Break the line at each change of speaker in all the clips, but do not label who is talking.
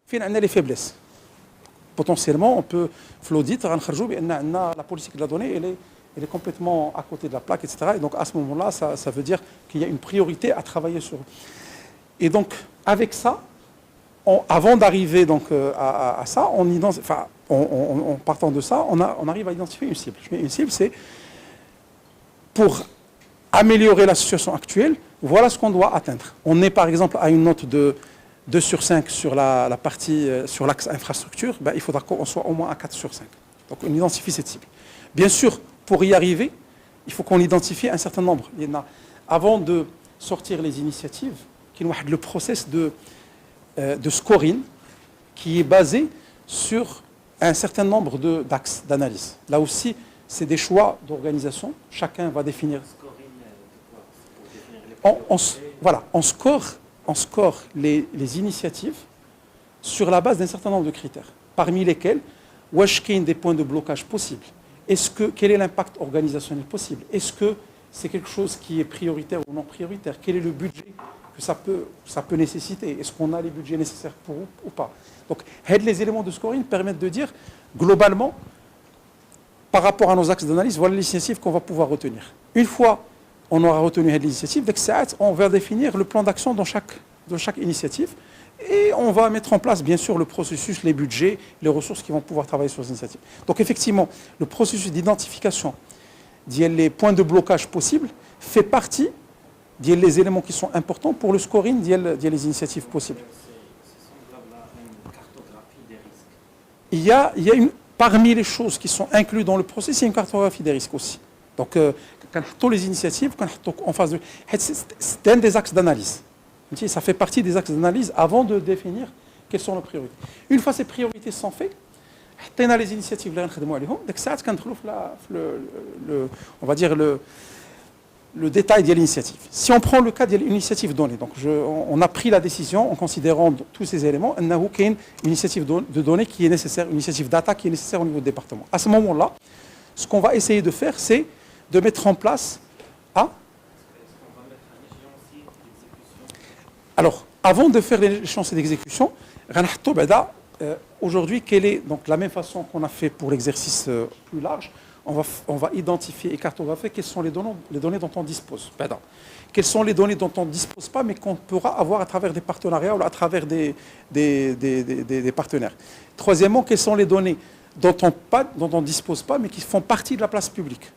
فين عندنا les faiblesses. Potentiellement, on peut, l'audit, la politique de la donnée, elle est complètement à côté de la plaque, etc. Et donc, à ce moment-là, ça veut dire qu'il y a une priorité à travailler sur. Et donc, avec ça, avant d'arriver donc à ça, en partant de ça, on arrive à identifier une cible. Une cible, c'est pour améliorer la situation actuelle, voilà ce qu'on doit atteindre. On est par exemple à une note de 2 sur 5 sur la partie, sur l'axe infrastructure, il faudra qu'on soit au moins à 4 sur 5. Donc on identifie cette cible. Bien sûr, pour y arriver, il faut qu'on identifie un certain nombre. Avant de sortir les initiatives, il y a le process de scoring qui est basé sur un certain nombre d'axes d'analyse. Là aussi, c'est des choix d'organisation. Chacun va définir. On score les initiatives sur la base d'un certain nombre de critères, parmi lesquels, il y a des points de blocage possibles. Quel est l'impact organisationnel possible? Est-ce que c'est quelque chose qui est prioritaire ou non prioritaire? Quel est le budget que ça peut nécessiter? Est-ce qu'on a les budgets nécessaires pour ou pas? Donc, les éléments de scoring permettent de dire, globalement, par rapport à nos axes d'analyse, voilà l'initiative qu'on va pouvoir retenir. Une fois on aura retenu l'initiative, on va définir le plan d'action dans chaque initiative et on va mettre en place, bien sûr, le processus, les budgets, les ressources qui vont pouvoir travailler sur ces initiatives. Donc, effectivement, le processus d'identification des points de blocage possibles fait partie des éléments qui sont importants pour le scoring des initiatives possibles. Il y a parmi les choses qui sont incluses dans le processus, il y a une cartographie des risques aussi. Donc, quand tous les initiatives, en phase de, c'est un des axes d'analyse. Ça fait partie des axes d'analyse avant de définir quelles sont les priorités. Une fois ces priorités sont faites, on a les initiatives on va dire le détail de l'initiative. Si on prend le cas de l'initiative donnée, donc on a pris la décision en considérant tous ces éléments, il y a une initiative de données qui est nécessaire, une initiative data qui est nécessaire au niveau du département. À ce moment-là, ce qu'on va essayer de faire, c'est de mettre en place. Alors, avant de faire l'échéance d'exécution, aujourd'hui, quelle est donc la même façon qu'on a fait pour l'exercice plus large, on va identifier et cartographier quelles sont les données dont on dispose. Quelles sont les données dont on ne dispose pas, mais qu'on pourra avoir à travers des partenariats ou à travers des partenaires. Troisièmement, quelles sont les données dont on ne dispose pas, mais qui font partie de la place publique.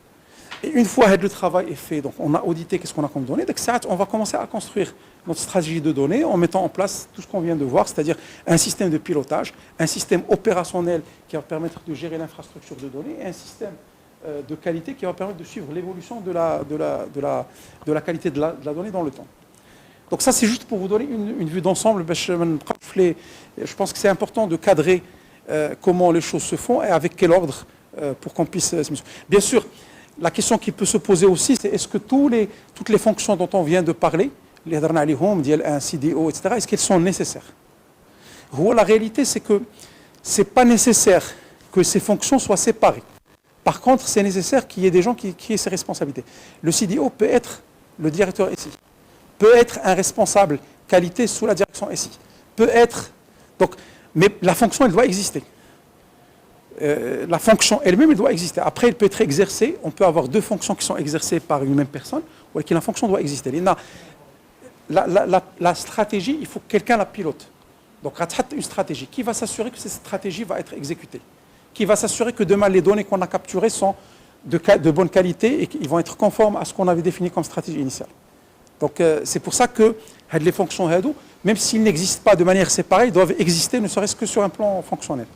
Et une fois que le travail est fait, donc on a audité qu'est-ce qu'on a comme données, donc on va commencer à construire notre stratégie de données en mettant en place tout ce qu'on vient de voir, c'est-à-dire un système de pilotage, un système opérationnel qui va permettre de gérer l'infrastructure de données et un système de qualité qui va permettre de suivre l'évolution de la qualité de la donnée dans le temps. Donc ça, c'est juste pour vous donner une vue d'ensemble. Je pense que c'est important de cadrer comment les choses se font et avec quel ordre pour qu'on puisse... Bien sûr, la question qui peut se poser aussi, c'est est-ce que toutes les fonctions dont on vient de parler, les un CDO, etc., est-ce qu'elles sont nécessaires? La réalité, c'est que ce n'est pas nécessaire que ces fonctions soient séparées. Par contre, c'est nécessaire qu'il y ait des gens qui aient ces responsabilités. Le CDO peut être le directeur SI, peut être un responsable qualité sous la direction SI, peut être... Donc, mais la fonction, elle doit exister. La fonction elle-même, elle doit exister. Après, elle peut être exercée. On peut avoir deux fonctions qui sont exercées par une même personne, ou que la fonction doit exister. La stratégie, il faut que quelqu'un la pilote. Donc, une stratégie. Qui va s'assurer que cette stratégie va être exécutée? Qui va s'assurer que demain, les données qu'on a capturées sont de bonne qualité et qu'ils vont être conformes à ce qu'on avait défini comme stratégie initiale. Donc, c'est pour ça que les fonctions, même s'ils n'existent pas de manière séparée, ils doivent exister, ne serait-ce que sur un plan fonctionnel.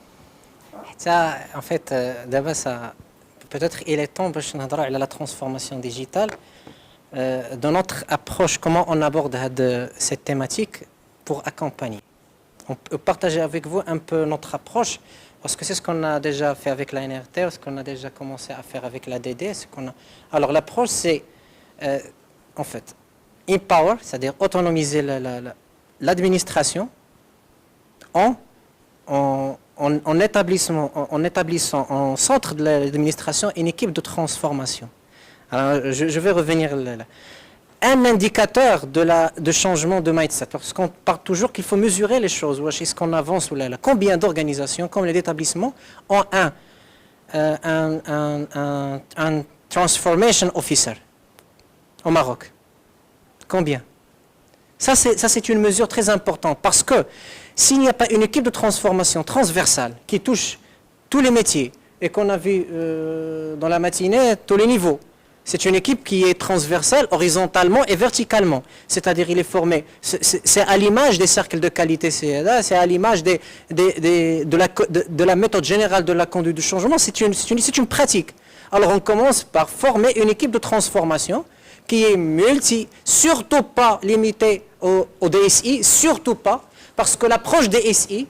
Ça, en fait, d'abord, peut-être il est temps de la transformation digitale. Dans notre approche, comment on aborde cette thématique pour accompagner. On peut partager avec vous un peu notre approche, parce que c'est ce qu'on a déjà fait avec la NRT, ce qu'on a déjà commencé à faire avec la DD. Alors l'approche, c'est en fait empower, c'est-à-dire autonomiser l'administration en établissant en centre de l'administration une équipe de transformation. Alors, je vais revenir là. un indicateur de changement de mindset. Parce qu'on parle toujours qu'il faut mesurer les choses. Est-ce qu'on avance ou là. Combien d'organisations, comme les établissements, ont un transformation officer au Maroc? Combien? Ça, c'est une mesure très importante. Parce que s'il n'y a pas une équipe de transformation transversale qui touche tous les métiers, et qu'on a vu dans la matinée tous les niveaux, c'est une équipe qui est transversale, horizontalement et verticalement. C'est-à-dire il est formé, c'est à l'image des cercles de qualité CEDA, c'est à l'image de la méthode générale de la conduite du changement, c'est une pratique. Alors on commence par former une équipe de transformation qui est surtout pas limitée au DSI, surtout pas, parce que l'approche DSI,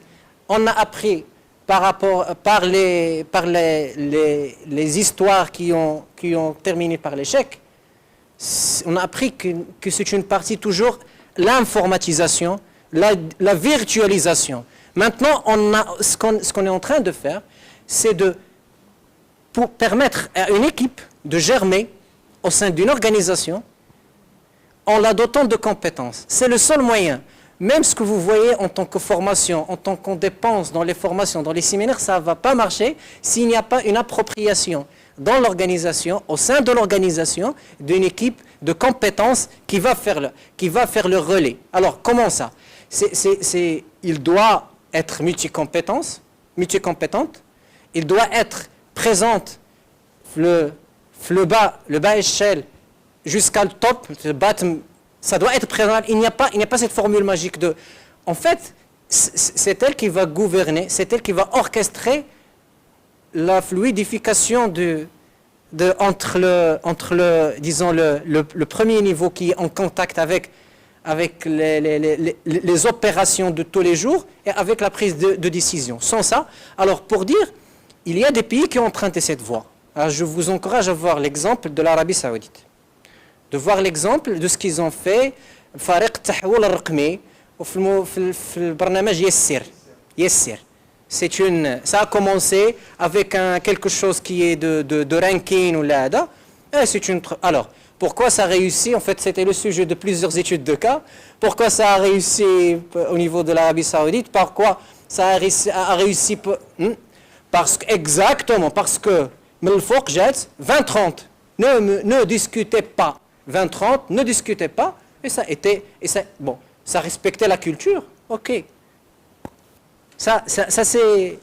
on a appris par les histoires qui ont terminé par l'échec, on a appris que c'est une partie toujours l'informatisation, la virtualisation. Maintenant, ce qu'on est en train de faire, c'est pour permettre à une équipe de germer au sein d'une organisation en la dotant de compétences. C'est le seul moyen. Même ce que vous voyez en tant que formation, en tant qu'on dépense dans les formations, dans les séminaires, ça ne va pas marcher s'il n'y a pas une appropriation dans l'organisation, au sein de l'organisation, d'une équipe de compétences qui va faire le relais. Alors, comment ça? Il doit être multicompétente, il doit être présente le bas échelle jusqu'à le top, le bottom. Ça doit être présent. Il n'y a pas cette formule magique de... En fait, c'est elle qui va gouverner, c'est elle qui va orchestrer la fluidification entre le premier niveau qui est en contact avec les opérations de tous les jours et avec la prise de décision. Sans ça, alors pour dire, il y a des pays qui ont emprunté cette voie. Alors je vous encourage à voir l'exemple de l'Arabie Saoudite. De voir l'exemple de ce qu'ils ont fait فريق التحول الرقمي في البرنامج يسر. Ça a commencé avec quelque chose qui est de ranking ou là. Alors, pourquoi ça a réussi? En fait, c'était le sujet de plusieurs études de cas. Pourquoi ça a réussi au niveau de l'Arabie Saoudite? Pourquoi ça a réussi? Exactement, parce que 2030, ne discutez pas. 2030, ne discutez pas, ça respectait la culture, ok. Ça c'est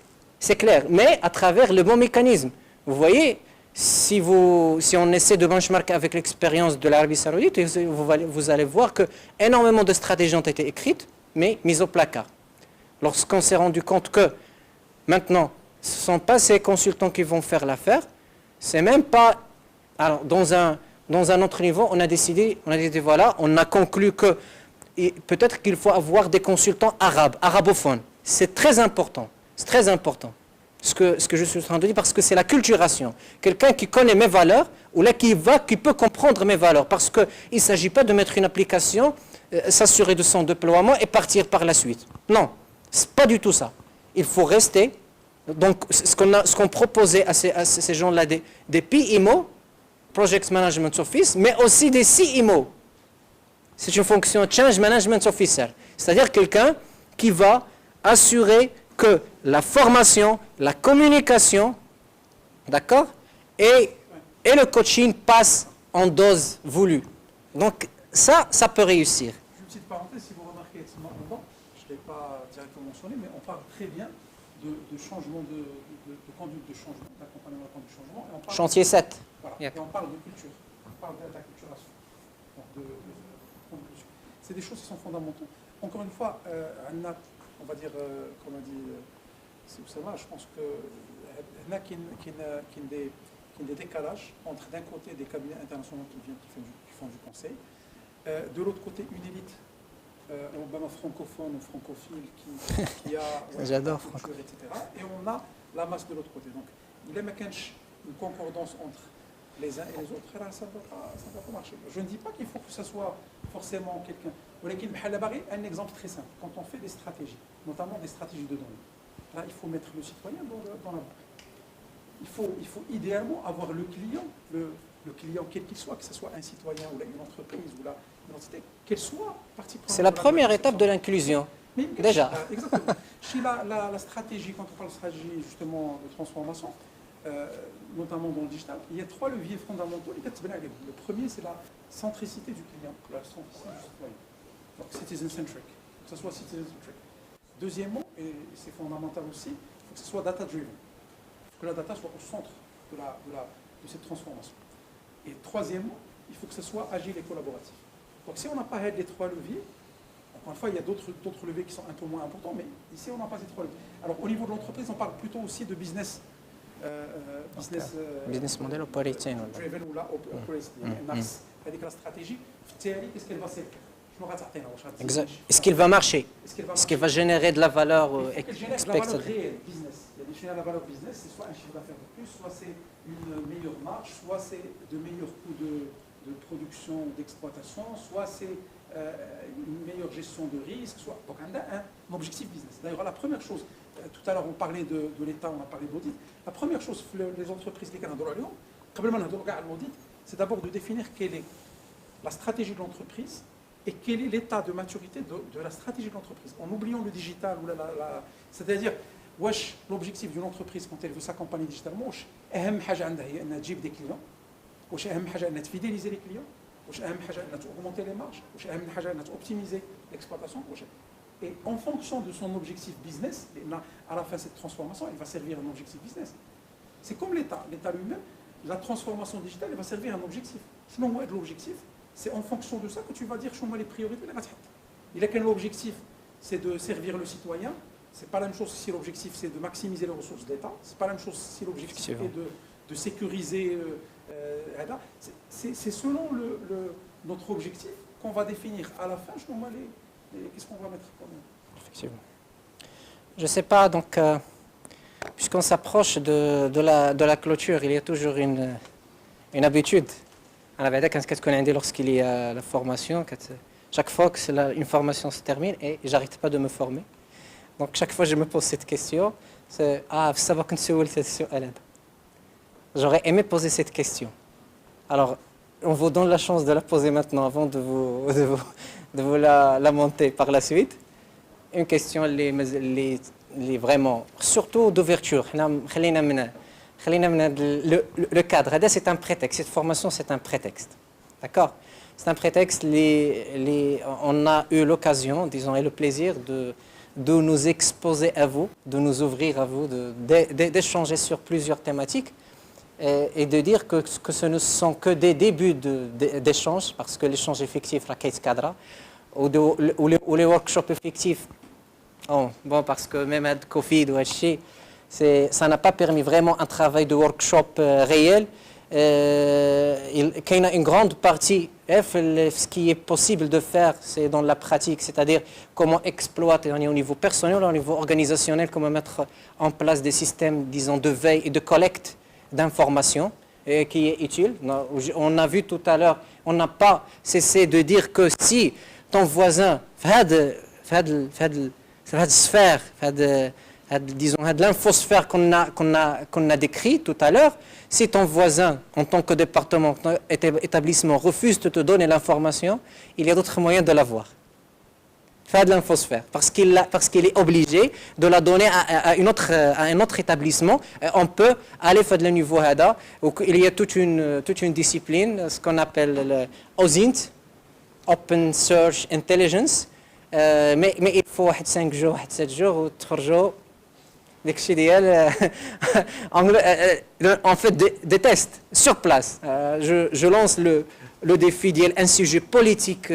clair, mais à travers le bon mécanisme. Vous voyez, si on essaie de benchmarker avec l'expérience de l'Arabie Saoudite, vous allez voir que énormément de stratégies ont été écrites, mais mises au placard. Lorsqu'on s'est rendu compte que, maintenant, ce ne sont pas ces consultants qui vont faire l'affaire, c'est même pas... Alors, dans un autre niveau, on a décidé, voilà, on a conclu que peut-être qu'il faut avoir des consultants arabophones. C'est très important, ce que je suis en train de dire, parce que c'est la culturation. Quelqu'un qui connaît mes valeurs, ou là qui peut comprendre mes valeurs, parce qu'il ne s'agit pas de mettre une application, s'assurer de son déploiement et partir par la suite. Non, ce n'est pas du tout ça. Il faut rester. Donc, ce qu'on proposait à ces gens-là, des PMO, Project Management Office, mais aussi des CMO. C'est une fonction Change Management Officer. C'est-à-dire quelqu'un qui va assurer que la formation, la communication, d'accord, et le coaching passent en dose voulue. Donc, ça peut réussir.
Une petite parenthèse, si vous remarquez, je ne l'ai pas directement mentionné, mais on parle très bien de changement de conduite de changement, d'accompagnement de la conduite de changement. Et on parle
Chantier 7.
Voilà. Et on parle de culture, on parle d'acculturation, donc conclusion. C'est des choses qui sont fondamentales. Encore une fois, on va dire, comme a dit Oussama, je pense qu'il y a des décalages entre d'un côté des cabinets internationaux qui font du conseil, de l'autre côté une élite francophone ou francophile qui a
J'adore
culture, etc. Et on a la masse de l'autre côté. Donc il y a une concordance entre les uns et les autres, là, ça ne va pas marcher. Je ne dis pas qu'il faut que ce soit forcément quelqu'un. Un exemple très simple, quand on fait des stratégies, notamment des stratégies de données, là, il faut mettre le citoyen dans la boucle. Il faut idéalement avoir le client, le client, quel qu'il soit, que ce soit un citoyen ou une entreprise ou une entité, qu'elle soit partie prenante.
C'est la première étape de l'inclusion.
Mais
Déjà.
Exactement. Chez la stratégie, quand on parle de stratégie justement de transformation, notamment dans le digital, il y a 3 leviers fondamentaux. Le premier, c'est la centricité du client, la centricité du citoyen. Donc citizen-centric, que ce soit citizen-centric. Deuxièmement, et c'est fondamental aussi, il faut que ce soit data-driven. Il faut que la data soit au centre de cette transformation. Et troisièmement, il faut que ce soit agile et collaboratif. Donc si on n'a pas les 3 leviers, encore une fois, il y a d'autres leviers qui sont un peu moins importants, mais ici, on n'a pas ces 3 leviers. Alors, au niveau de l'entreprise, on parle plutôt aussi de business
model operating.
driven ou operating. C'est-à-dire la stratégie, qu'est-ce qu'elle va servir?
Est-ce qu'il va marcher? Est-ce qu'il va générer de la valeur
expected? La valeur réelle, business. Il y a la valeur business, c'est soit un chiffre d'affaires de plus, soit c'est une meilleure marge, soit c'est de meilleurs coûts de production ou d'exploitation, soit c'est une meilleure gestion de risque, soit donc un objectif business. D'ailleurs, la première chose, tout à l'heure on parlait de l'État, on a parlé d'audit, la première chose les entreprises qui sont dans l'audit, c'est d'abord de définir quelle est la stratégie de l'entreprise et quel est l'état de maturité de la stratégie de l'entreprise, en oubliant le digital, c'est-à-dire l'objectif d'une entreprise quand elle veut s'accompagner digitalement, أهم حاجة عندها هي أنها تجيب des clients, واش أهم حاجة أنها تفيديليزي les clients, واش أهم حاجة أنها augmenter les marges, واش أهم حاجة أنها optimiser l'exploitation, et en fonction de son objectif business, à la fin de cette transformation, elle va servir un objectif business. C'est comme l'État lui-même, la transformation digitale, elle va servir un objectif. Sinon, l'objectif, c'est en fonction de ça que tu vas dire les priorités. Il a quel objectif? C'est de servir le citoyen. C'est pas la même chose si l'objectif c'est de maximiser les ressources de l'État. C'est pas la même chose si l'objectif est de sécuriser. C'est selon notre objectif qu'on va définir à la fin. Qu'est-ce qu'on va mettre comme...
Effectivement. Je ne sais pas, donc, puisqu'on s'approche de la clôture, il y a toujours une habitude. Lorsqu'il y a la formation, chaque fois que une formation se termine, et j'arrête pas de me former. Donc chaque fois je me pose cette question, c'est j'aurais aimé poser cette question. Alors, on vous donne la chance de la poser maintenant avant de vous la monter par la suite. Une question les vraiment, surtout d'ouverture. Le cadre, c'est un prétexte. Cette formation, c'est un prétexte. D'accord? C'est un prétexte. On a eu l'occasion, disons, et le plaisir de nous exposer à vous, de nous ouvrir à vous, d'échanger sur plusieurs thématiques et de dire que ce ne sont que des débuts d'échange, parce que l'échange effectif, la quête cadre, ou les workshops effectifs, parce que même avec Covid ou ça n'a pas permis vraiment un travail de workshop réel. Il y a une grande partie, ce qui est possible de faire, c'est dans la pratique, c'est-à-dire comment exploiter au niveau personnel, au niveau organisationnel, comment mettre en place des systèmes, disons, de veille et de collecte d'informations qui est utile. On a vu tout à l'heure, on n'a pas cessé de dire que si ton voisin fait sphère, disons, l'infosphère qu'on a décrit tout à l'heure, si ton voisin, en tant que département, établissement, refuse de te donner l'information, il y a d'autres moyens de l'avoir. Faire de l'infosphère, parce qu'il est obligé de la donner à un autre établissement. On peut aller faire de le niveau HADA, où il y a toute une discipline, ce qu'on appelle le OSINT, Open Search Intelligence, mais il faut 5 jours, 7 jours, ou 3 jours. On fait des tests sur place. Je lance le défi d'un sujet politique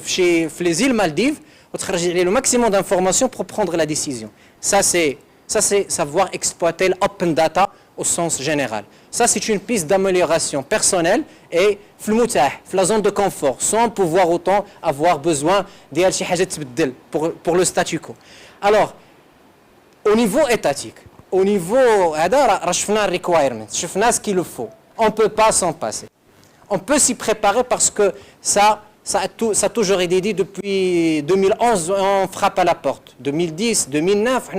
chez les îles Maldives, le maximum d'informations pour prendre la décision. Ça, c'est savoir exploiter l'open data au sens général. Ça, c'est une piste d'amélioration personnelle et la zone de confort, sans pouvoir autant avoir besoin pour le statu quo. Alors, au niveau étatique, au niveau requirement, ce qu'il faut. On ne peut pas s'en passer. On peut s'y préparer parce que ça a toujours été dit depuis 2011, on frappe à la porte. 2010, 2009,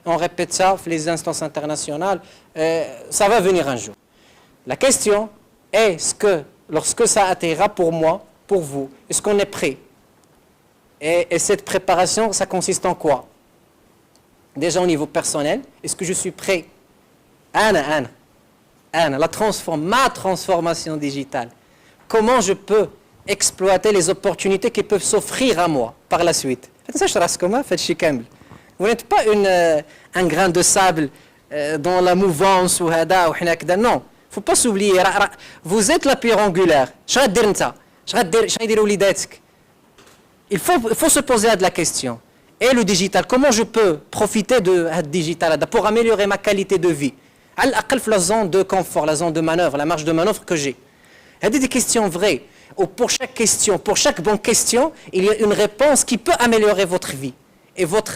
on répète ça, les instances internationales, ça va venir un jour. La question, est-ce que, lorsque ça atterrira pour moi, pour vous, est-ce qu'on est prêt? Et cette préparation, ça consiste en quoi? Déjà au niveau personnel, est-ce que je suis prêt? Ma transformation digitale. Comment je peux exploiter les opportunités qui peuvent s'offrir à moi par la suite? Vous n'êtes pas un grain de sable dans la mouvance ou non. Il ne faut pas s'oublier. Vous êtes la pierre angulaire. Il faut se poser la question. Et le digital, comment je peux profiter de ce digital pour améliorer ma qualité de vie? À la zone de confort, la zone de manœuvre, la marge de manœuvre que j'ai. Il y a des questions vraies. Ou pour chaque question, pour chaque bonne question, il y a une réponse qui peut améliorer votre vie. Et votre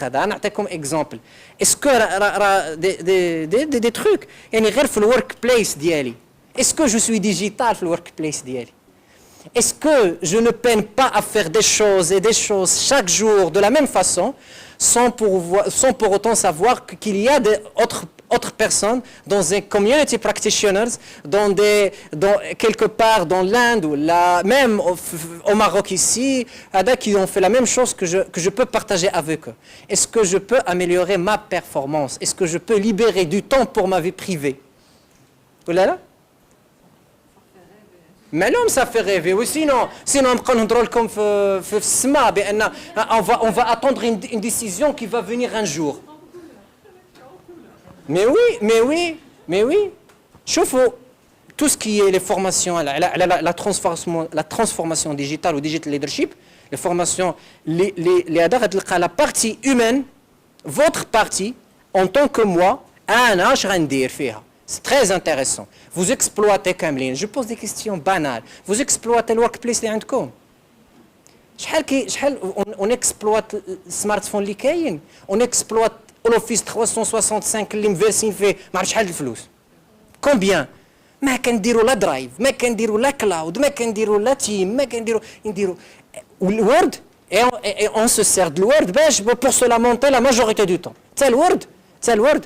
comme exemple. Est-ce que des trucs, il y a le workplace d'Yali. Est-ce que je suis digital dans le workplace d'Yali? Est-ce que je ne peine pas à faire des choses et des choses chaque jour de la même façon, sans pour autant savoir qu'il y a d'autres personnes dans un community practitioners, quelque part dans l'Inde ou même au Maroc ici, qui ont fait la même chose que je peux partager avec eux. Est-ce que je peux améliorer ma performance? Est-ce que je peux libérer du temps pour ma vie privée? Voilà. Mais l'homme, ça fait rêver. Oui, sinon on va attendre une décision qui va venir un jour. Mais oui. Chauffe tout ce qui est les formations, la transformation digitale ou digital leadership, les formations, la partie humaine, votre partie, en tant que moi, c'est très intéressant. Vous exploitez Kamlin. Je pose des questions banales. Vous exploitez le workplace اللي عندكم. شحال on exploite le smartphone اللي كاين. On exploite l'Office 365 اللي مفارسين فيه ما عرفتش شحال الفلوس. Combien؟ ما كنديروا لا درايف، ما كنديروا لا كلاود، ما كنديروا لا تيم، ما نديروا الوورد et on se sert de Word pour se lamenter la majorité du temps. C'est le Word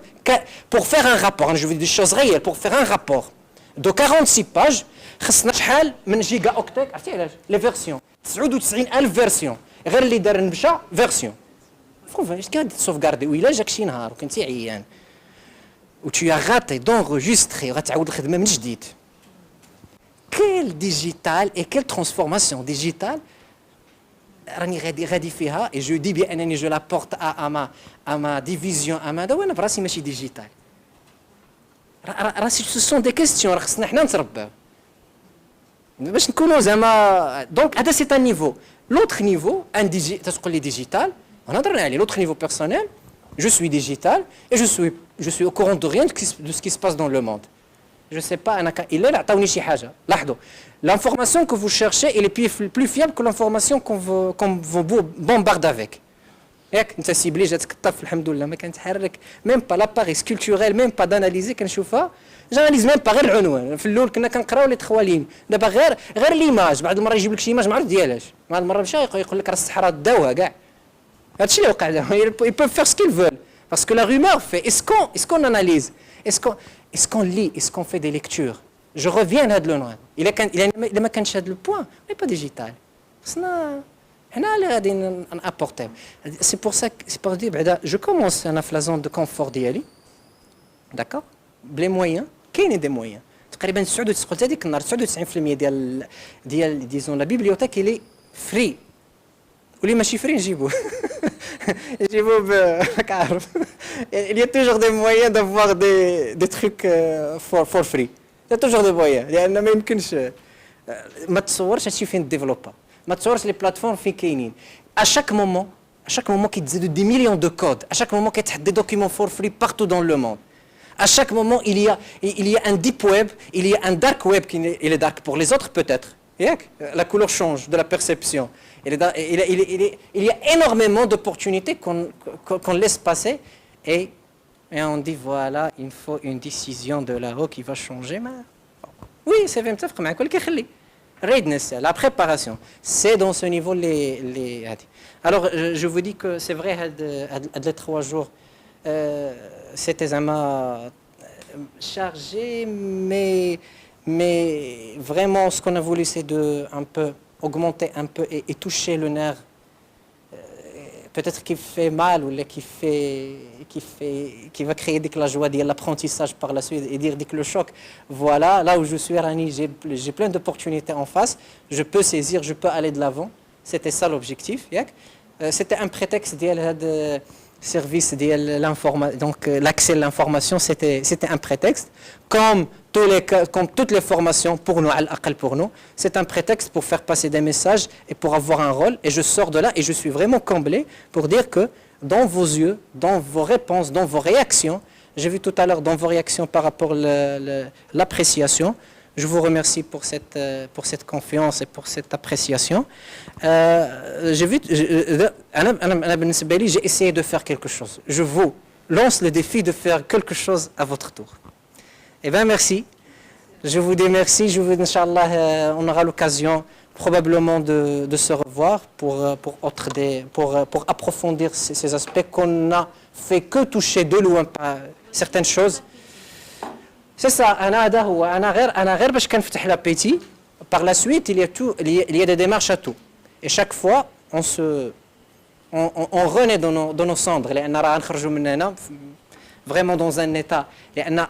pour faire un rapport, je veux dire des choses réelles, pour faire un rapport de 46 pages, خصنا شحال من جيجا اوكتيك عرفتي علاش لي فيرسيون 99000 فيرسيون غير اللي دار نمشى فيرسيون اش كاد سوفغاردي وإلا جاك شي نهار وكنتي عيان و tu as raté d'enregistrer وغتعاود الخدمه من جديد. Quel digital et quelle transformation digitale راني غادي فيها et je dis bien انني je la porte à ma division à وانا براسي ماشي ديجيتال. راسي ce sont des questions راه خصنا حنا نترباو باش نكونوا زعما دونك هذا سي ان نيفو. لوتر نيفو ان تقول لي ديجيتال نهضر عليه. لوتر نيفو بيرسونيل je suis digital et je suis au courant de rien de ce qui se passe dans le monde. Je sais pas انا الا عطاوني شي حاجه لاحظوا l'information que vous cherchez elle est plus fiable que l'information qu'on vous bombarde avec. ياك انت سيبلي جاتك الطف الحمد لله ما كنتحرك ميم با لاباريس كولتوريل ميم با داناليزي كنشوفها جاناليز ميم با غير العنوان. في الاول كنا كنقراو لي تخوالين دابا غير ليماج. بعد المره يجيب لك شي ايماج ما عرف ديالاش بعد المره مشى يقول لك راه الصحراء داوها كاع. هادشي اللي وقع دابا ils peuvent faire ce qu'ils veulent parce que la rumeur fait est-ce qu'on analyse est-ce qu'on lit est-ce qu'on fait des lectures. Je reviens à هاد لونوان الا ما كانش هاد لو بوين مي با ديجيتال خصنا حنا اللي غادي نابورتيو. سي بور سا سي بور دي بعدا جو كومونس انا في لا زون دو كونفور ديالي داكور بلي مويان كاينين دي مويان تقريبا 99 قلت هذيك النهار 99% ديال ديزون لا بيبليوتيك اللي فري واللي ماشي فري نجيبوه راك عارف il y a toujours des moyens d'avoir des trucs for free. il y a toujours des moyens لان ما يمكنش ما تصورش هادشي فين ديفلوبا ما تصورش لي بلاتفورم فين كاينين. à chaque moment كيتزادوا دي مليون دو كود. à chaque moment كيتحط دي دوكيومون فور فري partout dans le monde. à chaque moment il y a un deep web, il y a un dark web qui est dark pour les autres peut-être. La couleur change de la perception. Il y a énormément d'opportunités qu'on laisse passer et on dit voilà il faut une décision de là-haut qui va changer. Oui c'est vrai متفق معك ولكن خلي readiness, la préparation, c'est dans ce niveau les. Alors je vous dis que c'est vrai les 3 jours c'était vraiment chargé Mais vraiment, ce qu'on a voulu, c'est de un peu augmenter un peu et toucher le nerf. Peut-être qui fait mal ou qui va créer la joie, l'apprentissage par la suite et dire que le choc, voilà, là où je suis, Rani, j'ai plein d'opportunités en face, je peux saisir, je peux aller de l'avant. C'était ça l'objectif. C'était un prétexte de service donc l'accès à l'information, c'était un prétexte. Comme toutes les formations pour nous, pour nous, c'est un prétexte pour faire passer des messages et pour avoir un rôle. Et je sors de là et je suis vraiment comblé pour dire que dans vos yeux, dans vos réponses, dans vos réactions, j'ai vu tout à l'heure dans vos réactions par rapport à l'appréciation. Je vous remercie pour cette confiance et pour cette appréciation. J'ai essayé de faire quelque chose. Je vous lance le défi de faire quelque chose à votre tour. Eh bien, merci. Je vous dis merci. Inch'Allah, on aura l'occasion probablement de se revoir pour approfondir ces aspects qu'on n'a fait que toucher de loin par certaines choses. C'est ça, par la suite, il y a des démarches à tout. Et chaque fois, on renaît dans nos cendres. Vraiment dans un état.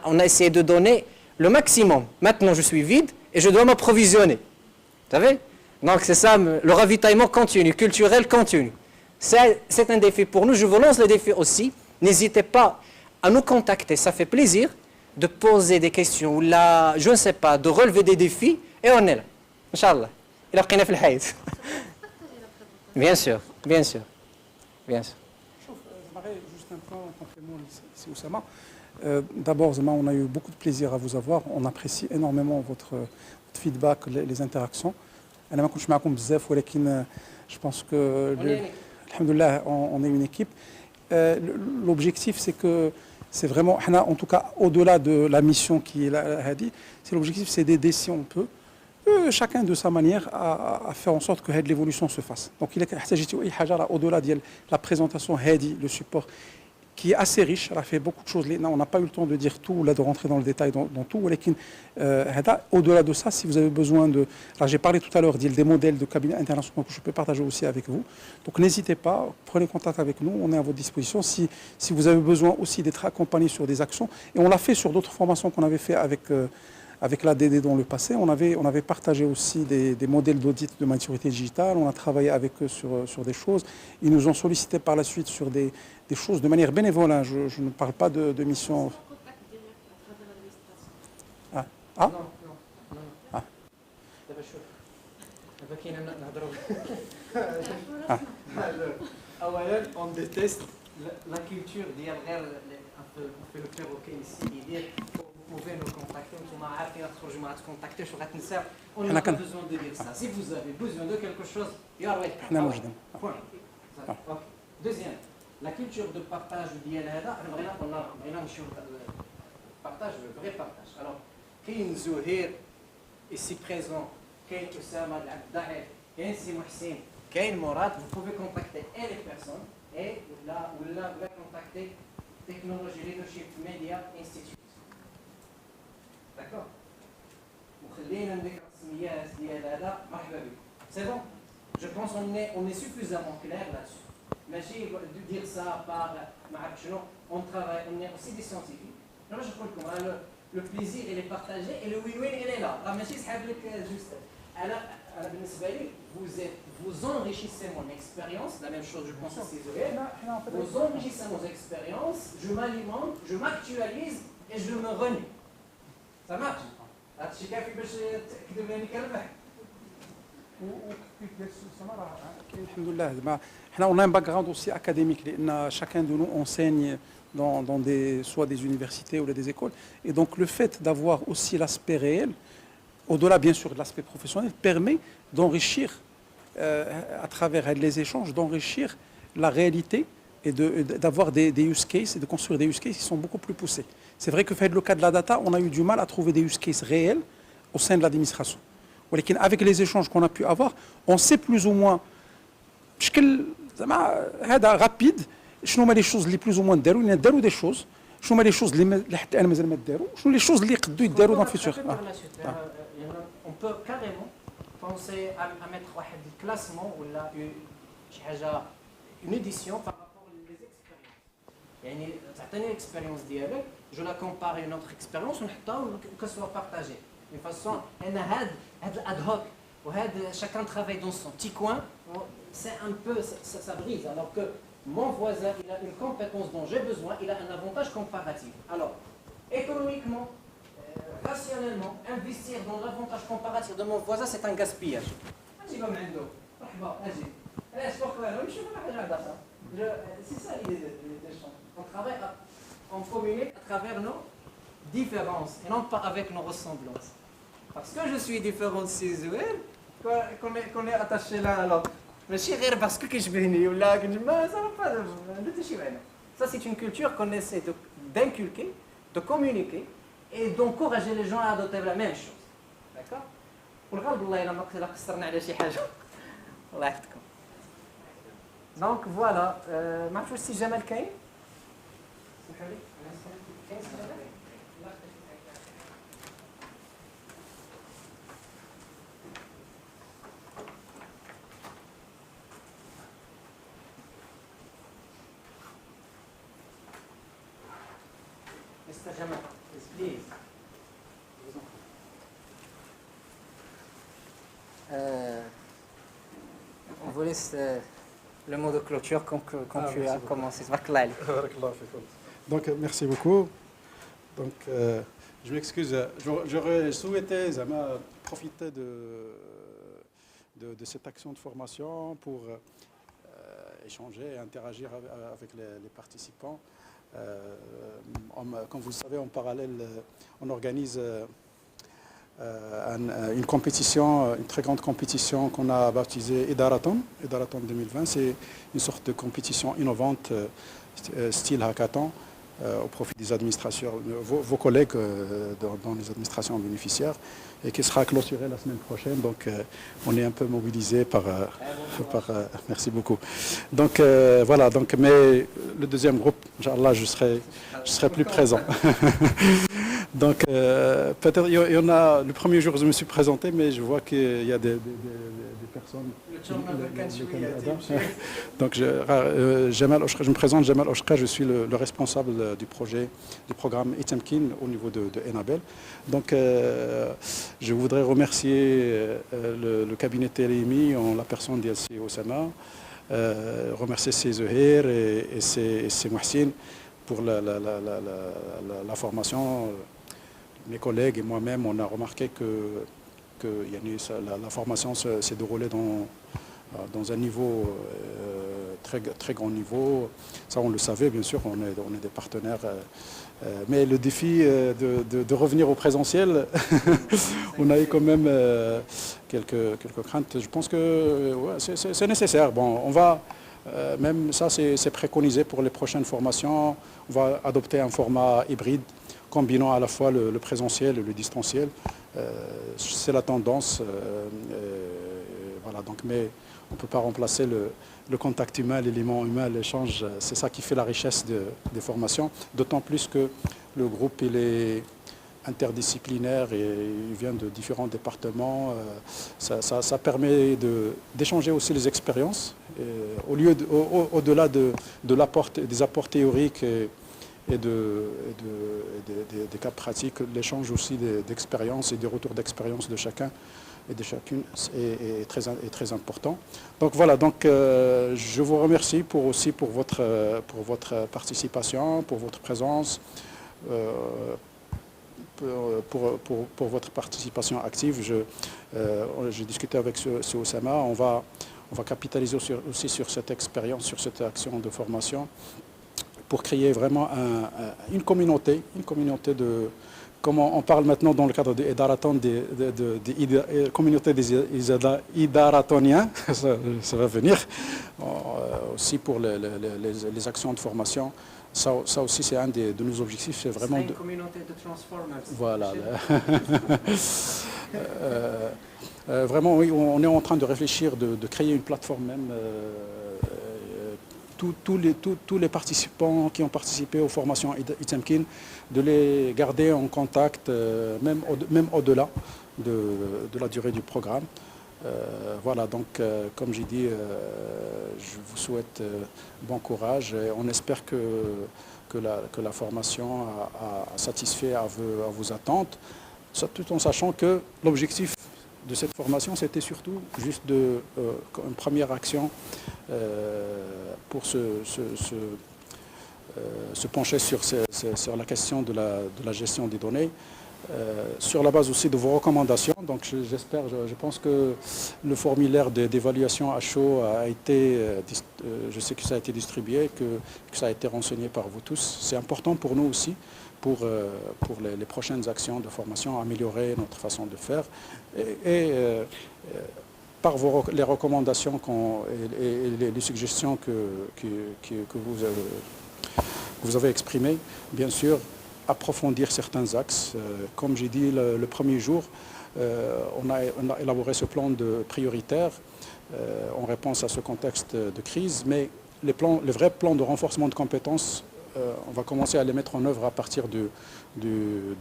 On a essayé de donner le maximum. Maintenant, je suis vide et je dois m'approvisionner. Vous savez? Donc, c'est ça, le ravitaillement continu, culturel continu. C'est un défi pour nous. Je vous lance le défi aussi. N'hésitez pas à nous contacter. Ça fait plaisir de poser des questions ou là, je ne sais pas, de relever des défis et on est là. Inch'Allah. Il a pris في الحياة. Bien sûr, bien sûr. Bien sûr.
J'aimerais juste un point en complément ici, Oussama. D'abord, Zama, on a eu beaucoup de plaisir à vous avoir. On apprécie énormément votre feedback, les interactions. أنا ما كنتش معكم بزاف ولكن je pense que alhamdoulilah, on est une équipe. L'objectif, c'est que c'est vraiment, en tout cas, au-delà de la mission qui est là, c'est l'objectif, c'est d'aider si on peut, chacun de sa manière, à faire en sorte que l'évolution se fasse. Donc, il est au-delà de la présentation, le support, qui est assez riche. Elle a fait beaucoup de choses. On n'a pas eu le temps de dire tout, là, de rentrer dans le détail dans tout. Au-delà de ça, si vous avez besoin de... Alors, j'ai parlé tout à l'heure des modèles de cabinets internationaux que je peux partager aussi avec vous. Donc, n'hésitez pas, prenez contact avec nous, on est à votre disposition. Si vous avez besoin aussi d'être accompagné sur des actions, et on l'a fait sur d'autres formations qu'on avait fait avec l'ADD dans le passé, on avait partagé aussi des modèles d'audit de maturité digitale, on a travaillé avec eux sur des choses. Ils nous ont sollicité par la suite sur des choses de manière bénévole. Hein. Je ne parle pas de mission. Ah. Ah. Ah.
On déteste la culture d'hier, on fait le perroquet ici, vous pouvez nous contacter, on n'a pas besoin de dire ça. Si vous avez besoin de quelque chose, point. Deuxième, la culture de partage on a partage, le vrai partage. Alors, Kain Zouhir, ici présent, Kain Oussama Abdaï, Kain Simouhsin, Kain Mourad, vous pouvez contacter les personnes et là, vous pouvez contacter Technology Leadership Media Institute. D'accord? C'est bon? Je pense qu'on est suffisamment clair là-dessus. Mais de dire ça par on travaille, on est aussi des scientifiques. Alors je crois que le plaisir il est partagé et le win-win il est là. Vous enrichissez mon expérience, la même chose je pense à ces vous enrichissez mon expérience, je m'alimente, je m'actualise et je me renie. Ça marche?
On a un background aussi académique. Chacun de nous enseigne dans soit des universités ou des écoles. Et donc le fait d'avoir aussi l'aspect réel, au-delà bien sûr de l'aspect professionnel, permet d'enrichir, à travers les échanges, d'enrichir la réalité et d'avoir des use cases et de construire des use cases qui sont beaucoup plus poussés. C'est vrai que fait le cas de la data, on a eu du mal à trouver des use cases réels au sein de l'administration. Avec les échanges qu'on a pu avoir, on sait plus ou moins rapide, les choses les plus ou moins des choses, شنو هما لي شوز اللي حتى انا مازال ما داروا شنو لي شوز اللي يقدروا يداروا dans le futur.
On peut carrément penser à mettre واحد الكلاسمون ولا شي حاجه une édition par rapport aux expériences. يعني تعطيني الاكسبيريونس ديالك جو لا كومباري une autre expérience ونحطها que soit partagé d'une façon ان هاد الاد هوك وهاد chacun travaille dans son petit coin c'est un peu ça brise alors que mon voisin il a une compétence dont j'ai besoin il a un avantage comparatif. Alors économiquement rationnellement investir dans l'avantage comparatif de mon voisin c'est un gaspillage. اجي من عنده مرحبا اجي علاش واخا نمشي ولا حاجه عندها c'est ça l'idée des gens. On travaille on communique à travers nos différences et non pas avec nos ressemblances. Parce que je suis différent de ces Zouher qu'on est attaché l'un à l'autre. ماشي غير parce que كيشبهني ولا ما ça va pas لا حتى شي معنى. Ça c'est une culture qu'on essaie d'inculquer, de communiquer et d'encourager les gens à adopter la même chose. D'accord? والغالب والله الا ما قصرنا على شي حاجه. الله يحفظكم. Donc voilà, ما عرفتش سي جمال كاين؟ سمحوا لي. كاين سي جمال؟ Mr. Jamal, please. On vous laisse le mot de clôture quand tu as commencé.
Donc, merci beaucoup. Donc, je m'excuse. J'aurais souhaité profiter de cette action de formation pour échanger et interagir avec les participants. Comme vous le savez, en parallèle, on organise une compétition, une très grande compétition qu'on a baptisée Idaraton 2020. C'est une sorte de compétition innovante, style hackathon, au profit des administrations, vos collègues dans les administrations bénéficiaires, et qui sera clôturée la semaine prochaine. Donc, on est un peu mobilisé par merci beaucoup. Donc, voilà. Donc, mais le deuxième groupe, Inch'Allah, je serai plus présent. Donc, peut-être, il y en a, le premier jour, je me suis présenté, mais je vois qu'il y a des personnes. Donc, je me présente, Jamal Oshka, je suis le responsable du projet, du programme Itemkin au niveau de Enabel. Donc, je voudrais remercier le cabinet TLMI en la personne d'Yassi Osama, remercier ses Zouher et ses Mohsin pour la formation. Mes collègues et moi-même, on a remarqué que la formation s'est déroulée dans un niveau très grand niveau. Ça, on le savait, bien sûr, on est des partenaires. Mais le défi de revenir au présentiel, on a eu quand même quelques craintes. Je pense que ouais, c'est nécessaire. Bon, on va, même ça, c'est préconisé pour les prochaines formations. On va adopter un format hybride, combinant à la fois le présentiel et le distanciel. C'est la tendance. Voilà, donc, mais on ne peut pas remplacer le contact humain, l'élément humain, l'échange. C'est ça qui fait la richesse des formations. D'autant plus que le groupe il est interdisciplinaire et il vient de différents départements. Ça permet d'échanger aussi les expériences. Au-delà des apports théoriques et des cas pratiques, l'échange aussi d'expériences et des retours d'expérience de chacun et de chacune est très important. Donc voilà, donc je vous remercie pour votre participation, pour votre présence, pour votre participation active. J'ai discuté avec ce Osama, on va capitaliser aussi sur cette expérience, sur cette action de formation, pour créer vraiment une communauté de, comme on parle maintenant dans le cadre de Idaraton, des communautés des Idaratoniens, ça va venir, aussi pour les actions de formation. Ça aussi, c'est un de nos objectifs. C'est vraiment
une communauté de transformers.
Voilà. Vraiment, oui, on est en train de réfléchir, de créer une plateforme même tous les participants qui ont participé aux formations Itemkin, de les garder en contact, même au-delà de la durée du programme. Voilà, donc comme j'ai dit, je vous souhaite bon courage et on espère que la formation a satisfait à vos attentes, tout en sachant que l'objectif de cette formation, c'était surtout juste une première action pour se pencher sur la question de la gestion des données, sur la base aussi de vos recommandations. Donc je pense que le formulaire d'évaluation à chaud a été, je sais que ça a été distribué, que ça a été renseigné par vous tous. C'est important pour nous aussi, pour les prochaines actions de formation, améliorer notre façon de faire. Par les recommandations et les suggestions que vous avez exprimées, bien sûr, approfondir certains axes. Comme j'ai dit le premier jour, on a élaboré ce plan prioritaire en réponse à ce contexte de crise, mais les vrais plans de renforcement de compétences, on va commencer à les mettre en œuvre à partir du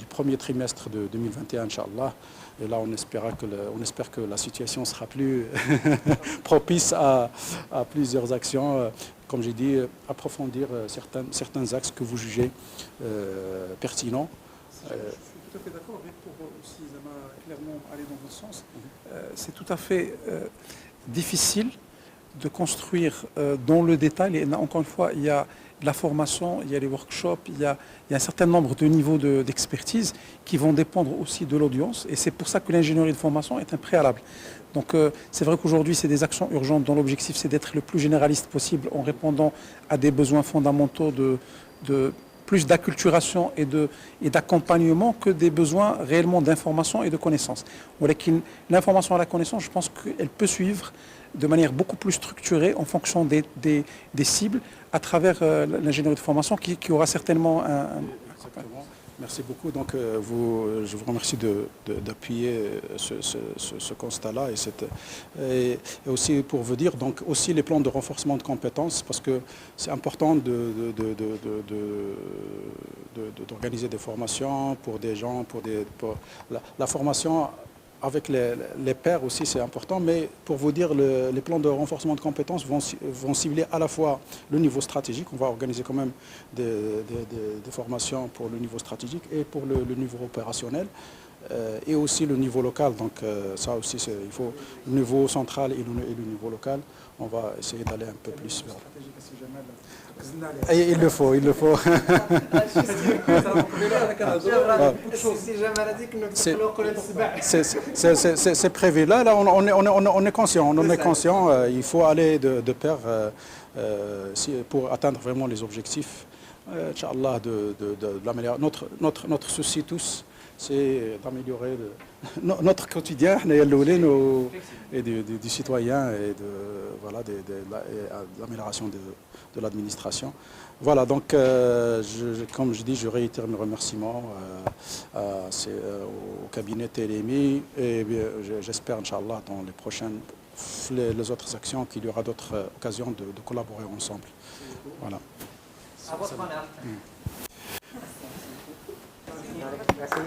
premier trimestre de 2021, Inch'Allah. Et là, on espère que la situation sera plus propice à plusieurs actions. Comme j'ai dit, approfondir certains axes que vous jugez pertinents.
Je suis tout à fait d'accord, mais pour aussi clairement aller dans votre sens, c'est tout à fait difficile de construire dans le détail. Et encore une fois, il y a de la formation, il y a les workshops, il y a un certain nombre de niveaux d'expertise qui vont dépendre aussi de l'audience. Et c'est pour ça que l'ingénierie de formation est un préalable. Donc c'est vrai qu'aujourd'hui, c'est des actions urgentes dont l'objectif, c'est d'être le plus généraliste possible en répondant à des besoins fondamentaux de plus d'acculturation et d'accompagnement que des besoins réellement d'information et de connaissance. L'information et la connaissance, je pense qu'elle peut suivre de manière beaucoup plus structurée en fonction des cibles à travers l'ingénierie de formation qui aura certainement un...
Exactement. Merci beaucoup. Donc, je vous remercie d'appuyer ce constat-là et aussi pour vous dire donc aussi les plans de renforcement de compétences, parce que c'est important d'organiser des formations pour des gens, pour la formation avec les pairs aussi, c'est important, mais pour vous dire, les plans de renforcement de compétences vont cibler à la fois le niveau stratégique, on va organiser quand même des formations pour le niveau stratégique et pour le niveau opérationnel, et aussi le niveau local. Donc ça aussi, il faut le niveau central et le niveau local. On va essayer d'aller un peu plus vers... Et il le faut. C'est prévu. Là, on est conscient. Il faut aller de pair pour atteindre vraiment les objectifs. Inch'Allah, de l'améliorer. Notre souci tous, c'est d'améliorer notre quotidien et du citoyen et de l'amélioration de l'administration. Voilà, donc comme je dis, je réitère mes remerciements au cabinet TLMI et j'espère, Inch'Allah, dans les autres actions, qu'il y aura d'autres occasions de collaborer ensemble. Voilà.
À votre honneur. Merci.